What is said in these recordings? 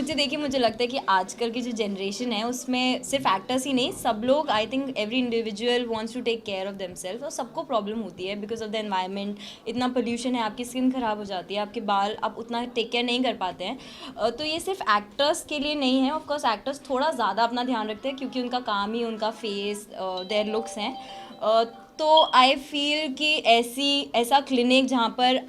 मुझे देखिए, मुझे लगता है कि आजकल की जो जनरेशन है उसमें सिर्फ एक्टर्स ही नहीं, सब लोग, I think every individual wants to take care of themself, और सबको प्रॉब्लम होती है बिकॉज ऑफ द एनवायरनमेंट। इतना पोल्यूशन है, आपकी स्किन ख़राब हो जाती है, आपके बाल आप उतना टेक केयर नहीं कर पाते हैं। तो ये सिर्फ एक्टर्स के लिए नहीं है। ऑफ कोर्स एक्टर्स थोड़ा ज़्यादा अपना ध्यान रखते हैं क्योंकि उनका काम ही उनका फेस, देयर लुक्स हैं। तो आई फील कि ऐसा क्लिनिक जहाँ पर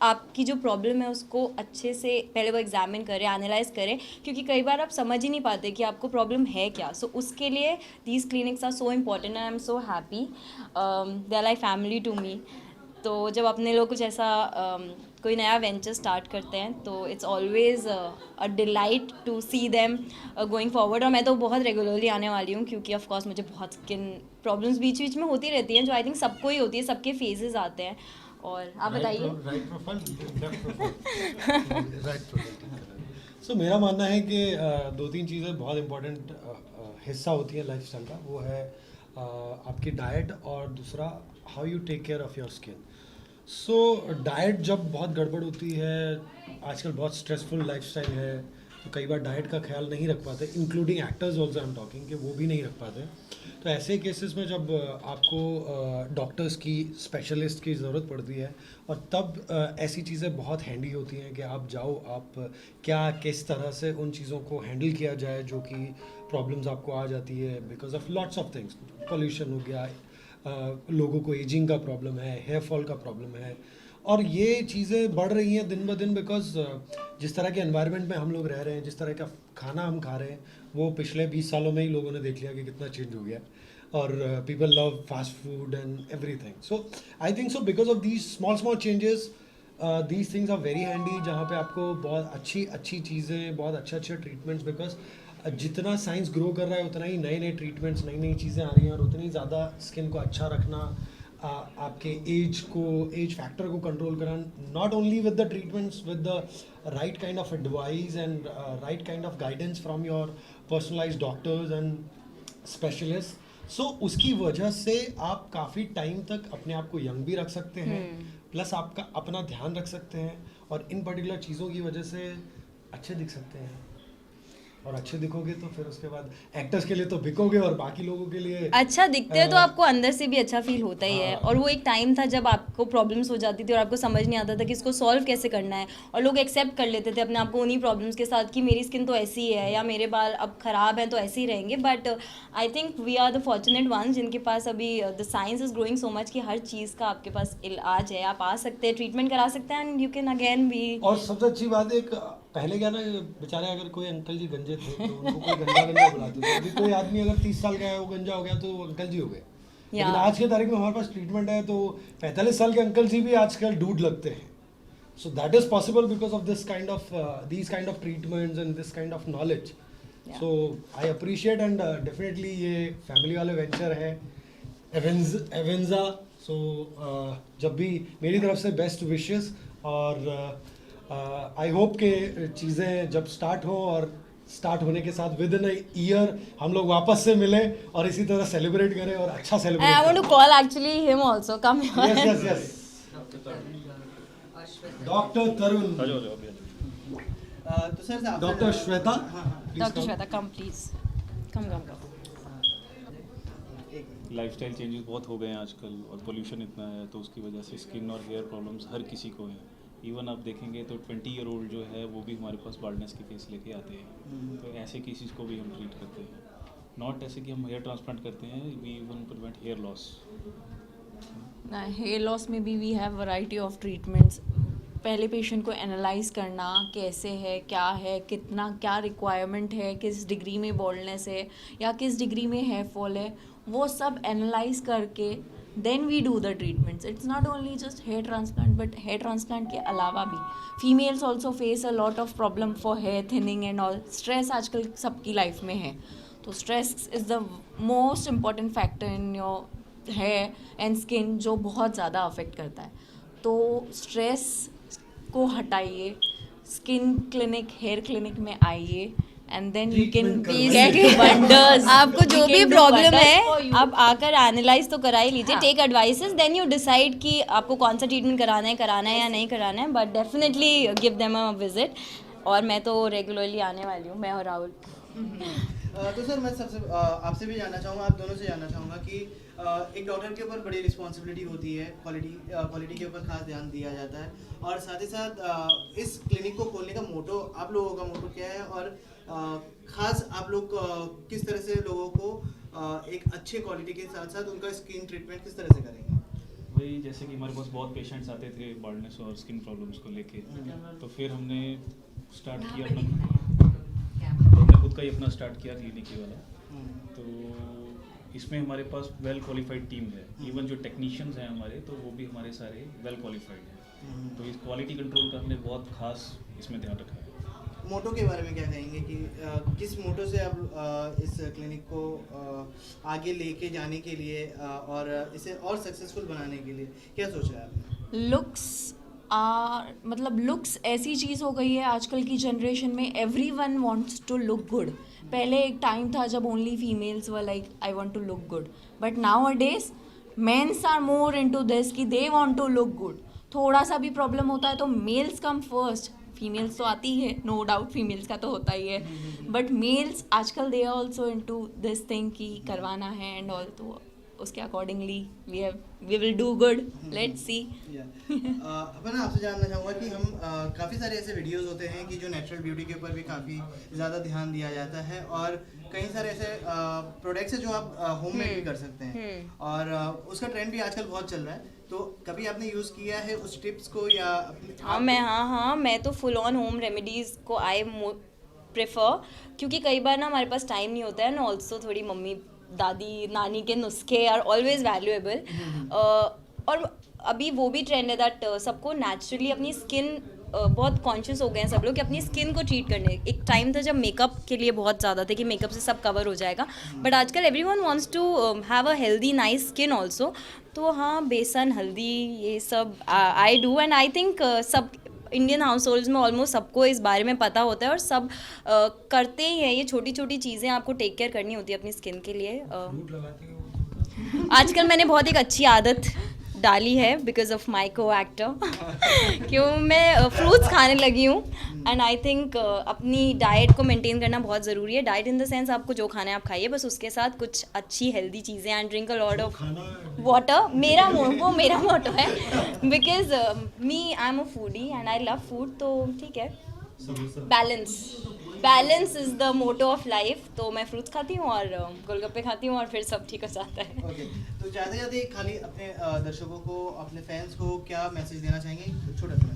आपकी जो प्रॉब्लम है उसको अच्छे से पहले वो एग्जामिन करें, एनालाइज करें, क्योंकि कई बार आप समझ ही नहीं पाते कि आपको प्रॉब्लम है क्या। सो उसके लिए these clinics are so important and I am so happy, they are like family to me. तो जब अपने लोग कुछ ऐसा कोई नया वेंचर स्टार्ट करते हैं तो it's always a delight to see them going forward. और मैं तो बहुत रेगुलरली आने वाली हूँ क्योंकि ऑफ कोर्स मुझे बहुत स्किन प्रॉब्लम्स बीच बीच में होती रहती हैं, जो आई थिंक सबको ही होती है, सबके फेजेस आते हैं। और आप बताइए। Right profile, left profile, right profile. So मेरा मानना है कि दो तीन चीज़ें बहुत इंपॉर्टेंट हिस्सा होती है लाइफस्टाइल का। वो है आपकी डाइट और दूसरा how you take care of your skin. So diet जब बहुत गड़बड़ होती है, आजकल बहुत स्ट्रेसफुल लाइफस्टाइल है, तो कई बार डाइट का ख्याल नहीं रख पाते, including actors also I am talking, कि वो भी नहीं रख पाते। तो ऐसे केसेस में जब आपको डॉक्टर्स की, स्पेशलिस्ट की ज़रूरत पड़ती है, और तब ऐसी चीज़ें बहुत हैंडी होती हैं कि आप जाओ, आप क्या किस तरह से उन चीज़ों को हैंडल किया जाए जो कि प्रॉब्लम्स आपको आ जाती है because of lots of things. Pollution हो गया, लोगों को एजिंग का प्रॉब्लम है, हेयर फॉल का प्रॉब्लम है, और ये चीज़ें बढ़ रही हैं दिन ब दिन बिकॉज जिस तरह के एनवायरनमेंट में हम लोग रह रहे हैं, जिस तरह का खाना हम खा रहे हैं, वो पिछले 20 सालों में ही लोगों ने देख लिया कि कितना चेंज हो गया। और people love fast food and everything. So I think so because of these small small changes, these things are very handy, जहाँ पे आपको बहुत अच्छी अच्छी चीज़ें, बहुत अच्छे अच्छे ट्रीटमेंट्स, बिकॉज जितना साइंस ग्रो कर रहा है उतना ही नए नए ट्रीटमेंट्स, नई नई चीज़ें आ रही हैं, और उतनी ज़्यादा स्किन को अच्छा रखना, आपके एज फैक्टर को कंट्रोल करना, not only with the treatments, with the right kind of advice and right kind of guidance from your personalised doctors and specialist. So उसकी वजह से आप काफ़ी टाइम तक अपने आप को यंग भी रख सकते हैं, प्लस आपका अपना ध्यान रख सकते हैं, और इन पर्टिकुलर चीज़ों की वजह से अच्छे दिख सकते हैं। और अच्छे दिखोगे तो फिर उसके बाद एक्टर्स के लिए तो बिकोगे, और बाकी लोगों के लिए अच्छा दिखते हैं तो आपको अंदर से भी अच्छा फील होता ही है। हाँ। और वो एक टाइम था जब आपको प्रॉब्लम्स हो जाती थी और आपको समझ नहीं आता था कि इसको सॉल्व कैसे करना है, और लोग एक्सेप्ट कर लेते थे अपने आप को उन्हीं प्रॉब्लम्स के साथ कि मेरी स्किन तो ऐसी है या मेरे बाल अब ख़राब हैं तो ऐसे ही रहेंगे। But I think we are the fortunate ones जिनके पास अभी the science is growing so much कि हर चीज़ का आपके पास इलाज है, आप आ सकते हैं, ट्रीटमेंट करा सकते हैं, and you can again be. और सबसे अच्छी बात है, एक पहले क्या ना, बेचारे अगर कोई अंकल जी गंजे थे तो उनको कोई गंजा गंजा बुलाते थे। अभी कोई आदमी अगर 30 साल का है, वो गंजा हो गया तो वो अंकल जी हो गए। लेकिन आज के तारीख में हमारे पास ट्रीटमेंट है, तो 45 साल के अंकल जी भी आजकल डूड लगते हैं। So that is possible because of this kind of treatments and this kind of knowledge. So I appreciate, and definitely ये फैमिली वाले वेंचर है एवेंजा। सो जब भी मेरी तरफ से बेस्ट विशेस, और आई होप के चीज़ें जब स्टार्ट हो, और स्टार्ट होने के साथ विद इन ईयर हम लोग वापस से मिले और इसी तरह सेलिब्रेट करें, और अच्छा celebrate I want to call actually him also, come here. Yes yes yes, doctor Tarun, तो sir doctor Shweta, doctor Shweta, come please, come come come. Lifestyle changes बहुत हो गए हैं आजकल, और पोल्यूशन इतना है, तो उसकी वजह से स्किन और हेयर प्रॉब्लम्स हर किसी को हैं। इवन आप देखेंगे तो 20 ईयर ओल्ड जो है वो भी हमारे पास बाल्डनेस के केस लेके आते हैं। तो ऐसे केसेस को भी हम ट्रीट करते हैं। नॉट ऐसे कि हम हेयर ट्रांसप्लांट करते हैं, we even prevent hair loss. Hair loss में भी we have variety of treatments. पहले पेशेंट को एनालाइज करना कैसे है, क्या है, कितना क्या रिक्वायरमेंट है, किस डिग्री में बॉल्डनेस है या किस डिग्री में हेयर फॉल है, वो सब एनालाइज करके then we do the treatments. It's not only just hair transplant, but hair transplant के अलावा भी females also face a lot of problem for hair thinning and all. Stress आजकल सबकी लाइफ में है, तो stress is the most important factor in your hair and skin, जो बहुत ज़्यादा अफेक्ट करता है। तो स्ट्रेस को हटाइए, स्किन क्लिनिक, हेयर क्लिनिक में आइए, and then you can get wonders. आपको जो भी प्रॉब्लम है आप आकर एनालाइज तो करा ही लीजिए, take advices, then you decide कि आपको कौन सा ट्रीटमेंट कराना है या नहीं कराना है, but definitely give them a visit. और मैं तो रेगुलरली आने वाली हूँ, मैं और राहुल। तो सर मैं सबसे आपसे भी जानना चाहूँगा, आप दोनों से जानना चाहूँगा कि एक डॉक्टर के ऊपर बड़ी रिस्पॉन्सिबिलिटी होती है, क्वालिटी के ऊपर खास ध्यान दिया जाता है, और साथ ही साथ इस क्लिनिक को खोलने का मोटो, आप लोगों का मोटो क्या है, और खास आप लोग किस तरह से लोगों को एक अच्छे क्वालिटी के साथ साथ उनका स्किन ट्रीटमेंट किस तरह से करेंगे? वही जैसे कि हमारे पास बहुत पेशेंट्स आते थे बाल्डनेस और स्किन प्रॉब्लम्स को लेके, तो फिर हमने स्टार्ट किया हमने खुद का ही अपना स्टार्ट किया क्लिनिक ही वाला। तो इसमें हमारे पास वेल क्वालिफाइड टीम है, इवन जो टेक्नीशियंस हैं हमारे, तो वो भी हमारे सारे वेल क्वालिफाइड हैं। तो इस क्वालिटी कंट्रोल का हमने बहुत खास इसमें ध्यान रखा है। मोटो के बारे में क्या कहेंगे कि किस मोटो से आप इस क्लिनिक को आगे लेके जाने के लिए और इसे और सक्सेसफुल बनाने के लिए क्या सोचा है आपने? लुक्स ऐसी चीज़ हो गई है आजकल की जनरेशन में, everyone wants to look good. पहले एक टाइम था जब only females were like I want to look good, but nowadays mens are more into this कि they want to look good. थोड़ा सा भी प्रॉब्लम होता है तो मेल्स कम फर्स्ट, फीमेल्स तो आती है, नो डाउट फीमेल्स का तो होता ही है, बट मेल्स आजकल they are also into this thing कि करवाना है एंड ऑल, तो उसके accordingly we will do good, let's see. अपन आपसे जानना चाहूँगा कि हम काफ़ी सारे ऐसे वीडियोस होते हैं कि जो नेचुरल ब्यूटी के ऊपर भी काफ़ी ज़्यादा ध्यान दिया जाता है, और कई सारे ऐसे प्रोडक्ट्स हैं जो आप होममेड भी कर सकते हैं, और उसका ट्रेंड भी आजकल बहुत चल रहा है। तो कभी आपने यूज़ किया है उस टिप्स को या मैं तो फुल ऑन होम रेमेडीज़ को आई प्रेफर, क्योंकि कई बार ना हमारे पास टाइम नहीं होता है, ना ऑल्सो थोड़ी मम्मी दादी नानी के नुस्खे आर ऑलवेज वैल्यूएबल। और अभी वो भी ट्रेंड है दैट सबको नेचुरली अपनी स्किन बहुत कॉन्शियस हो गए हैं सब लोग कि अपनी स्किन को ट्रीट करने। एक टाइम था जब मेकअप के लिए बहुत ज़्यादा थे कि मेकअप से सब कवर हो जाएगा, बट आजकल everyone wants to have a healthy nice skin also. तो हाँ, बेसन हल्दी ये सब I do, and I think सब इंडियन हाउस होल्ड्स में ऑलमोस्ट सबको इस बारे में पता होता है, और सब करते ही हैं। ये छोटी छोटी चीज़ें आपको टेक केयर करनी होती है अपनी स्किन के लिए। आजकल मैंने बहुत एक अच्छी आदत डाली है बिकॉज ऑफ माई को एक्टर क्यों मैं फ्रूट्स खाने लगी हूँ, एंड आई थिंक अपनी डाइट को मेंटेन करना बहुत ज़रूरी है। डाइट इन द सेंस आपको जो खाना है आप खाइए, बस उसके साथ कुछ अच्छी हेल्दी चीज़ें, and drink a lot of water. मेरा मोटो है because me I am a foodie and I love food, तो ठीक है, balance is the motto of life. तो मैं फ्रूट्स खाती हूँ और गोलगप्पे खाती हूँ और फिर सब ठीक हो जाता है। ओके, तो ज़्यादा ज़्यादा खाली अपने दर्शकों को, अपने फैंस को क्या मैसेज देना चाहेंगे? छोटा सा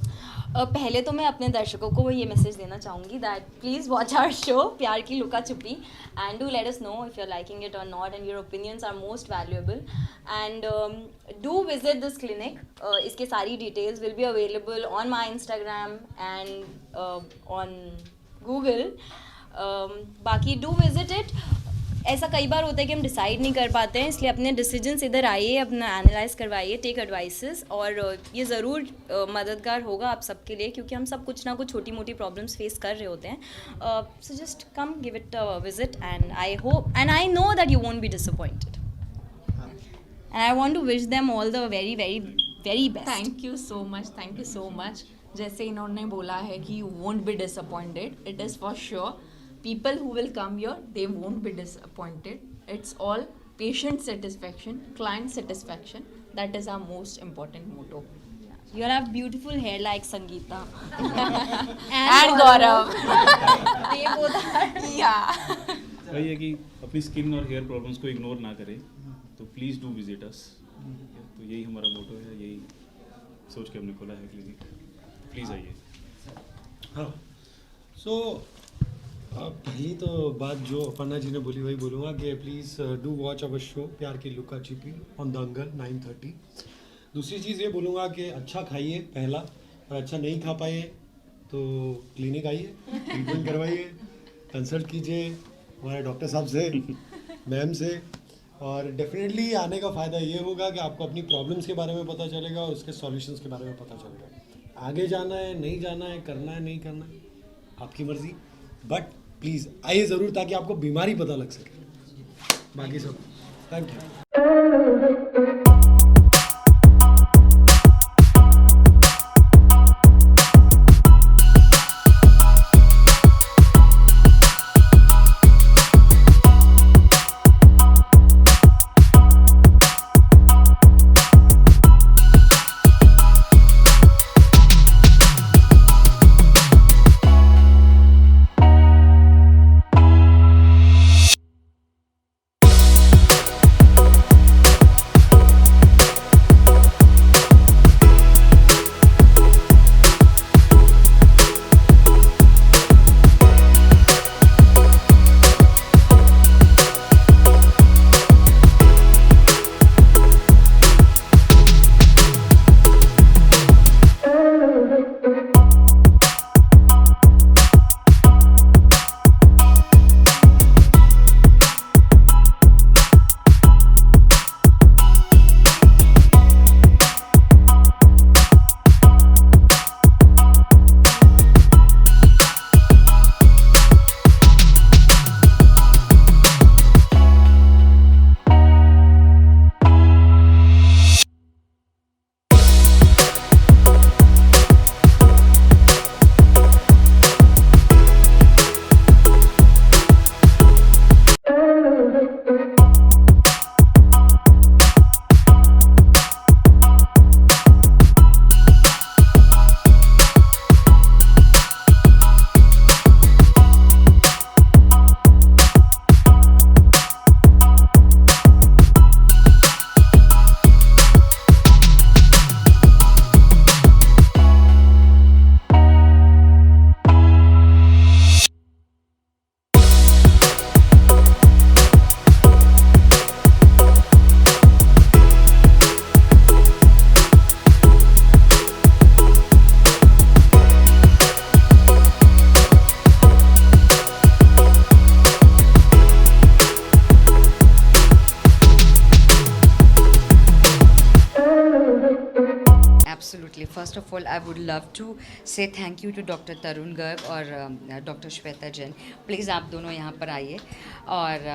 पहले तो मैं अपने दर्शकों को ये मैसेज देना चाहूँगी that please watch our show Pyaar Ki Luka Chhupi, and do let us know if you are liking it और not, and your opinions are most valuable, and do visit this clinic. इसके सारी details will be available on my Instagram and on Google. बाकी do visit it. ऐसा कई बार होता है कि हम डिसाइड नहीं कर पाते हैं, इसलिए अपने डिसीजंस इधर आइए, अपना एनालाइज करवाइए, टेक एडवाइसेस, और ये ज़रूर मददगार होगा आप सबके लिए, क्योंकि हम सब कुछ ना कुछ छोटी मोटी प्रॉब्लम्स फेस कर रहे होते हैं। So just come give it a visit, and I hope and I know that you won't be disappointed, and I want to wish them all the very very very best. Thank you so much. जैसे इन्होंने बोला है कि you won't be disappointed, it is for sure. People who will come here, they won't be disappointed. It's all patient satisfaction, client satisfaction. That is our most important motto. You have beautiful hair like Sangeeta And Gaurav. They both are. Yeah. वही है कि अपनी skin और hair problems को ignore ना करें, तो please do visit us. तो यही हमारा मोटो है, यही सोच के हमने खोला है क्लिनिक, प्लीज़ आइए। हाँ, सो पहली तो बात जो अपर्णा जी ने बोली वही बोलूँगा कि please do watch our show Pyaar Ki लुका छिपी ऑन दंगल 9:30। दूसरी चीज़ ये बोलूँगा कि अच्छा खाइए पहला, और अच्छा नहीं खा पाए तो क्लिनिक आइए, ट्रीटमेंट करवाइए, कंसल्ट कीजिए हमारे डॉक्टर साहब से, मैम से, और डेफिनेटली आने का फ़ायदा ये होगा कि आपको अपनी प्रॉब्लम्स के बारे में पता चलेगा और उसके सॉल्यूशंस के बारे में पता चलेगा। आगे जाना है नहीं जाना है, करना है नहीं करना है, आपकी मर्ज़ी, बट प्लीज़ आइए ज़रूर ताकि आपको बीमारी पता लग सके। बाकी सब thank you. of all, I would love to say thank you to Dr. Tarun Garg और Dr. Shweta Jain. Please आप दोनों यहाँ पर आइए और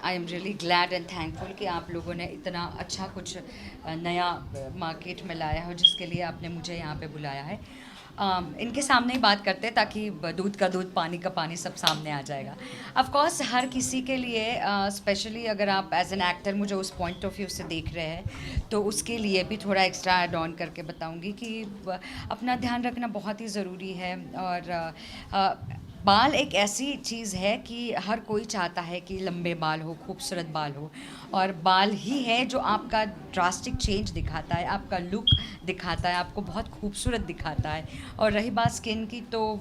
I am really glad and thankful कि आप लोगों ने इतना अच्छा कुछ नया मार्केट में लाया हो जिसके लिए आपने मुझे यहाँ पे बुलाया है. इनके सामने ही बात करते हैं ताकि दूध का दूध पानी का पानी सब सामने आ जाएगा. ऑफ कोर्स हर किसी के लिए स्पेशली अगर आप एज एन एक्टर मुझे उस पॉइंट ऑफ व्यू से देख रहे हैं तो उसके लिए भी थोड़ा एक्स्ट्रा ऐड ऑन करके बताऊंगी कि अपना ध्यान रखना बहुत ही ज़रूरी है. और बाल एक ऐसी चीज़ है कि हर कोई चाहता है कि लंबे बाल हो, खूबसूरत बाल हो, और बाल ही है जो आपका ड्रास्टिक चेंज दिखाता है, आपका लुक दिखाता है, आपको बहुत खूबसूरत दिखाता है. और रही बात स्किन की तो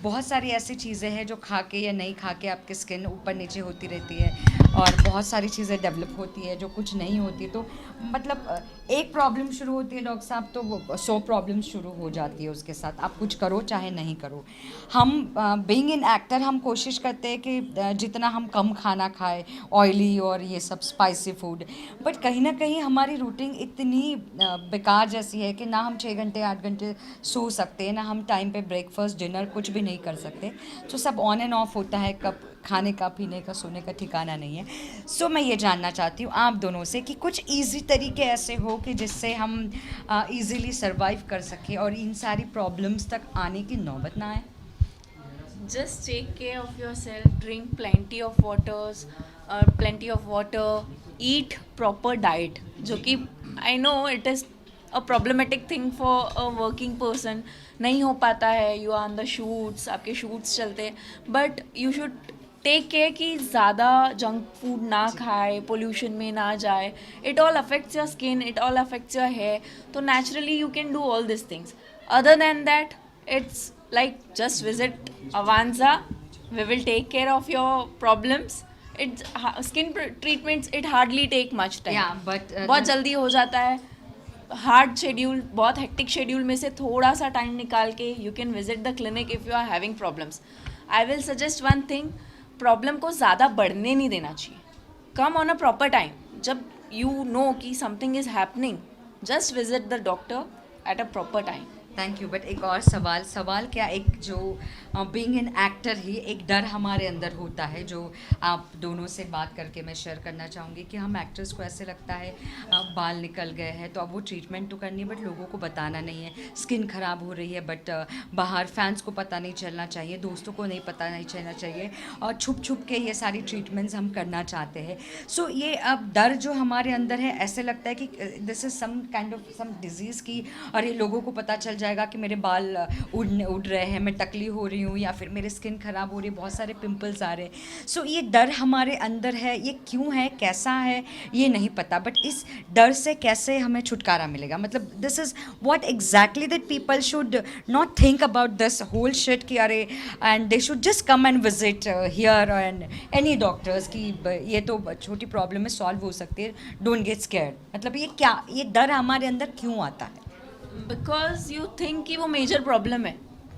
बहुत सारी ऐसी चीज़ें हैं जो खा के या नहीं खा के आपकी स्किन ऊपर नीचे होती रहती है, और बहुत सारी चीज़ें डेवलप होती है जो कुछ नहीं होती. तो मतलब एक प्रॉब्लम शुरू होती है डॉक्टर साहब तो 100 प्रॉब्लम शुरू हो जाती है उसके साथ, आप कुछ करो चाहे नहीं करो. हम बीइंग एन एक्टर हम कोशिश करते हैं कि जितना हम कम खाना खाएं, ऑयली और ये सब स्पाइसी फूड, बट कहीं ना कहीं हमारी रूटीन इतनी बेकार जैसी है कि ना हम 6 घंटे 8 घंटे सो सकते हैं, ना हम टाइम पे ब्रेकफास्ट डिनर कुछ भी नहीं कर सकते. तो सब ऑन एंड ऑफ होता है, कब खाने का, पीने का, सोने का ठिकाना नहीं है. सो मैं ये जानना चाहती हूँ आप दोनों से कि कुछ ईजी तरीके ऐसे हो कि जिससे हम ईज़िली सर्वाइव कर सकें और इन सारी प्रॉब्लम्स तक आने की नौबत ना आए. Just take care of yourself, drink plenty of water, eat proper diet, जो कि I know it is a problematic thing for a working person. नहीं हो पाता है, you are on the shoots, आपके shoots चलते हैं, but you should take care कि ज़्यादा जंक फूड ना खाए, पोल्यूशन में ना जाए. It all affects your skin, it all affects your hair. तो naturally you can do all this things. Other than that it's like just visit Avanza. We will take care of your problems. It's skin treatments, it hardly take much time. Yeah, but बहुत जल्दी हो जाता है. Hard schedule, बहुत hectic schedule में से थोड़ा सा टाइम निकाल के you can visit the clinic if you are having problems. I will suggest one thing, problem को ज़्यादा बढ़ने नहीं देना चाहिए. Come on a proper time. जब यू नो कि something is happening, just visit the doctor at a proper time. Thank you. But एक और सवाल क्या, एक जो बीइंग एन एक्टर ही एक डर हमारे अंदर होता है जो आप दोनों से बात करके मैं शेयर करना चाहूँगी कि हम एक्टर्स को ऐसे लगता है बाल निकल गए हैं तो अब वो ट्रीटमेंट तो करनी है बट लोगों को बताना नहीं है. स्किन ख़राब हो रही है बट बाहर फैंस को पता नहीं चलना चाहिए, दोस्तों को नहीं पता नहीं चलना चाहिए, और छुप छुप के ये सारी ट्रीटमेंट्स हम करना चाहते हैं. सो ये अब डर जो हमारे अंदर है, ऐसे लगता है कि this is some kind of some disease की, और ये लोगों को पता चल जाएगा कि मेरे बाल उड़ रहे हैं, मैं टकली हो रही हूँ, या फिर मेरी स्किन ख़राब हो रही है, बहुत सारे पिंपल्स आ रहे हैं. सो ये डर हमारे अंदर है, ये क्यों है, कैसा है, ये नहीं पता. बट इस डर से कैसे हमें छुटकारा मिलेगा? मतलब this is what exactly that people should not think about this whole shit कि अरे, and they should just come and visit here and any doctors की ये तो छोटी प्रॉब्लम है, सॉल्व हो सकती है, डोंट गेट स्कैर्ड. मतलब ये क्या, ये डर हमारे अंदर क्यों आता है? बिकॉज यू थिंक कि वो मेजर प्रॉब्लम है,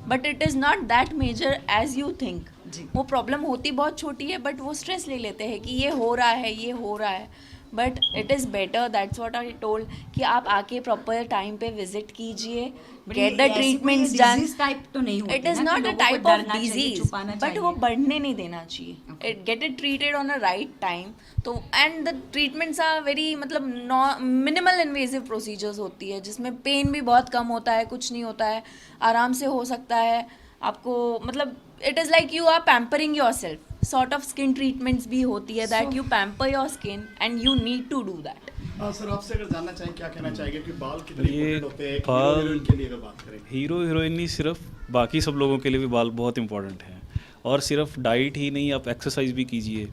but it is not that major as you think. वो प्रॉब्लम होती बहुत छोटी है बट वो स्ट्रेस ले लेते हैं कि ये हो रहा है, ये हो रहा है. But it is better, that's what I told, कि आप आके प्रॉपर टाइम पे विजिट कीजिए, get the treatments done. Type तो नहीं होती इट इज़ ना कि नॉट अ लोगों को टाइप ऑफ डरना चाहिए, डिजीज, छुपाना बट चाहिए. वो बढ़ने नहीं देना चाहिए. Get it treated on a right time. तो and the treatments are very, मतलब मिनिमल इन्वेजिव प्रोसीजर्स होती है जिसमें पेन भी बहुत कम होता है, कुछ नहीं होता है, आराम से हो सकता है आपको. मतलब it is like you are pampering yourself. Sort of skin treatments भी होती है that you pamper your skin and you need to do that. Sir आपसे अगर जानना चाहें क्या कहना चाहेंगे कि बाल कितने ये इंपॉर्टेंट होते हैं बाल- हीरो हीरोइन के लिए अगर बात करें? हीरो हीरोइन नहीं, सिर्फ बाकी सब लोगों के लिए भी बाल बहुत इंपॉर्टेंट हैं. और सिर्फ डाइट ही नहीं, आप एक्सरसाइज भी कीजिए,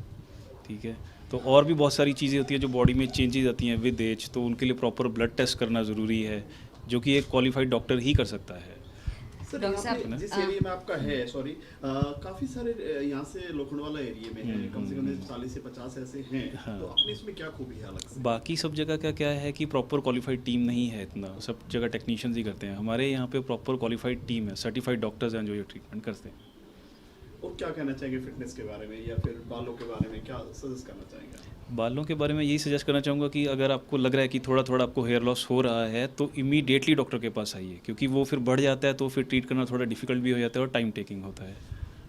ठीक है. तो और भी बहुत सारी चीज़ें होती हैं जो बॉडी में चेंजेस आती हैं विद एज, तो उनके लिए प्रॉपर ब्लड टेस्ट करना ज़रूरी है, जो कि एक क्वालिफाइड डॉक्टर ही कर सकता है. सर डॉक्टर यहाँ पे साहब, जिस एरिया में आपका है, सॉरी, काफी सारे यहाँ से लोखंडवाला एरिया में है, कम से कम 40 से 50 ऐसे हैं. हाँ. तो अपनी इसमें क्या खूबी है अलग से? बाकी सब जगह का क्या है कि प्रॉपर क्वालिफाइड टीम नहीं है, इतना सब जगह टेक्नीशियंस ही करते हैं. हमारे यहाँ पे प्रॉपर क्वालिफाइड टीम है, सर्टिफाइड डॉक्टर्स हैं जो ये ट्रीटमेंट करते हैं. और क्या कहना चाहेंगे फिटनेस के बारे में या फिर बालों के बारे में, क्या सजेस्ट करना चाहेंगे? बालों के बारे में यही सजेस्ट करना चाहूँगा कि अगर आपको लग रहा है कि थोड़ा थोड़ा आपको हेयर लॉस हो रहा है तो इमीडिएटली डॉक्टर के पास आइए, क्योंकि वो फिर बढ़ जाता है तो फिर ट्रीट करना थोड़ा डिफिकल्ट भी हो जाता है और टाइम टेकिंग होता है।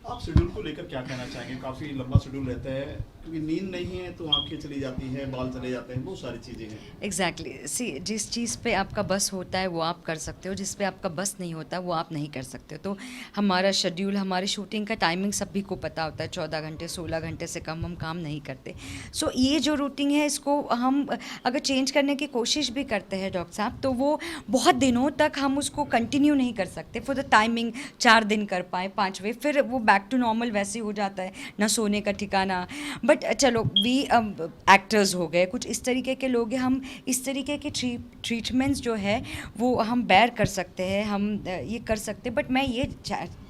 आप शेड्यूल को लेकर क्या कहना चाहेंगे? काफ़ी लंबा शेड्यूल रहता है, क्योंकि नींद नहीं है तो आंखें चली जाती हैं, बाल चले जाते हैं, बहुत सारी चीज़ें हैं। एग्जैक्टली सी जिस चीज़ पे आपका बस होता है वो आप कर सकते हो, जिस पे आपका बस नहीं होता वो आप नहीं कर सकते हो। तो हमारा शेड्यूल, हमारी शूटिंग का टाइमिंग सभी को पता होता है, 14 घंटे 16 घंटे से कम हम काम नहीं करते। सो ये जो रूटीन है इसको हम अगर चेंज करने की कोशिश भी करते हैं डॉक्टर साहब, तो वो बहुत दिनों तक हम उसको कंटिन्यू नहीं कर सकते। फॉर द टाइमिंग 4 दिन कर पाए, 5वें फिर वो बैक टू नॉर्मल वैसे ही हो जाता है, ना सोने का ठिकाना। बट चलो वी एक्टर्स हो गए, कुछ इस तरीके के लोग हैं, हम इस तरीके के ट्रीटमेंट्स जो है वो हम बेयर कर सकते हैं, हम ये कर सकते हैं। बट मैं ये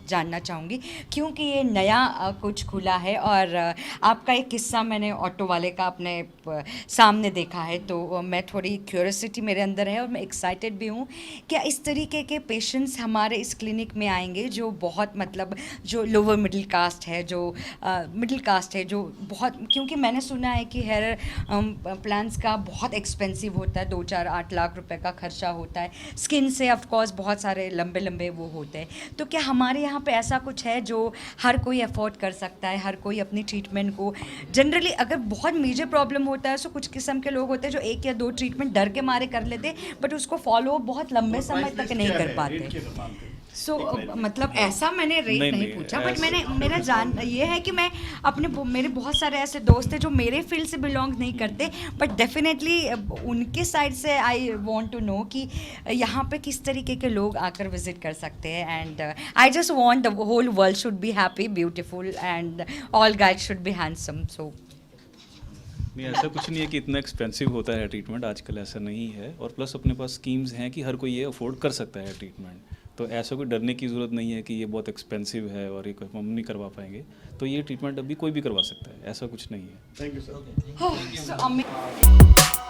जानना चाहूँगी क्योंकि ये नया कुछ खुला है और आपका एक किस्सा मैंने ऑटो वाले का अपने सामने देखा है, तो मैं थोड़ी क्यूरियोसिटी मेरे अंदर है और मैं एक्साइटेड भी हूँ। क्या इस तरीके के पेशेंट्स हमारे इस क्लिनिक में आएंगे जो बहुत मतलब जो लोअर मिडिल कास्ट है, जो मिडिल कास्ट है, जो बहुत, क्योंकि मैंने सुना है कि हेयर प्लान्स का बहुत एक्सपेंसिव होता है, 2-4-8 लाख रुपए का खर्चा होता है, स्किन से ऑफ कोर्स बहुत सारे लंबे लंबे वो होते हैं। तो क्या हमारे यहाँ पे ऐसा कुछ है जो हर कोई अफोर्ड कर सकता है, हर कोई अपनी ट्रीटमेंट को, जनरली अगर बहुत मेजर प्रॉब्लम होता है तो कुछ किस्म के लोग होते हैं जो 1 या 2 ट्रीटमेंट डर के मारे कर लेते, बट उसको फॉलो बहुत लंबे समय तक नहीं कर पाते। सो मतलब ऐसा मैंने रेट नहीं पूछा, बट मैंने मेरा जान ये है कि मैं अपने मेरे बहुत सारे ऐसे दोस्त हैं जो मेरे फील्ड से बिलोंग नहीं करते, बट डेफिनेटली उनके साइड से आई वांट टू नो कि यहाँ पे किस तरीके के लोग आकर विजिट कर सकते हैं। And I just want the whole world should be happy, beautiful and all guys should be handsome. So नहीं, ऐसा कुछ नहीं है कि इतना एक्सपेंसिव होता है ट्रीटमेंट, आजकल ऐसा नहीं है। और प्लस अपने पास स्कीम्स हैं कि हर कोई ये अफोर्ड कर सकता है ट्रीटमेंट, तो ऐसा कोई डरने की ज़रूरत नहीं है कि ये बहुत एक्सपेंसिव है और ये हम नहीं करवा पाएंगे। तो ये ट्रीटमेंट अभी कोई भी करवा सकता है, ऐसा कुछ नहीं है। Thank you sir. so,